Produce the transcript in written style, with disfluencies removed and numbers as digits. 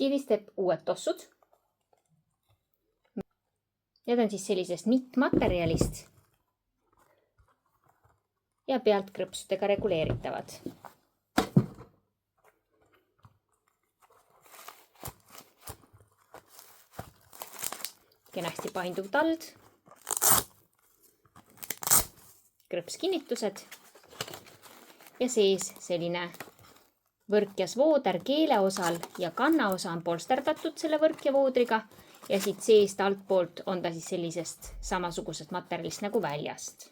Kivis teeb uued tossud. Need on siis sellisest nittmaterjalist ja pealt krõpsudega reguleeritavad. Kenasti painduv tald, krõpskinnitused ja sees selline võrkjas vooder keeleosal ja kannaosa on polsterdatud selle võrkja voodriga ja siit seest altpoolt on ta siis sellisest samasugusest materjalist nagu väljast.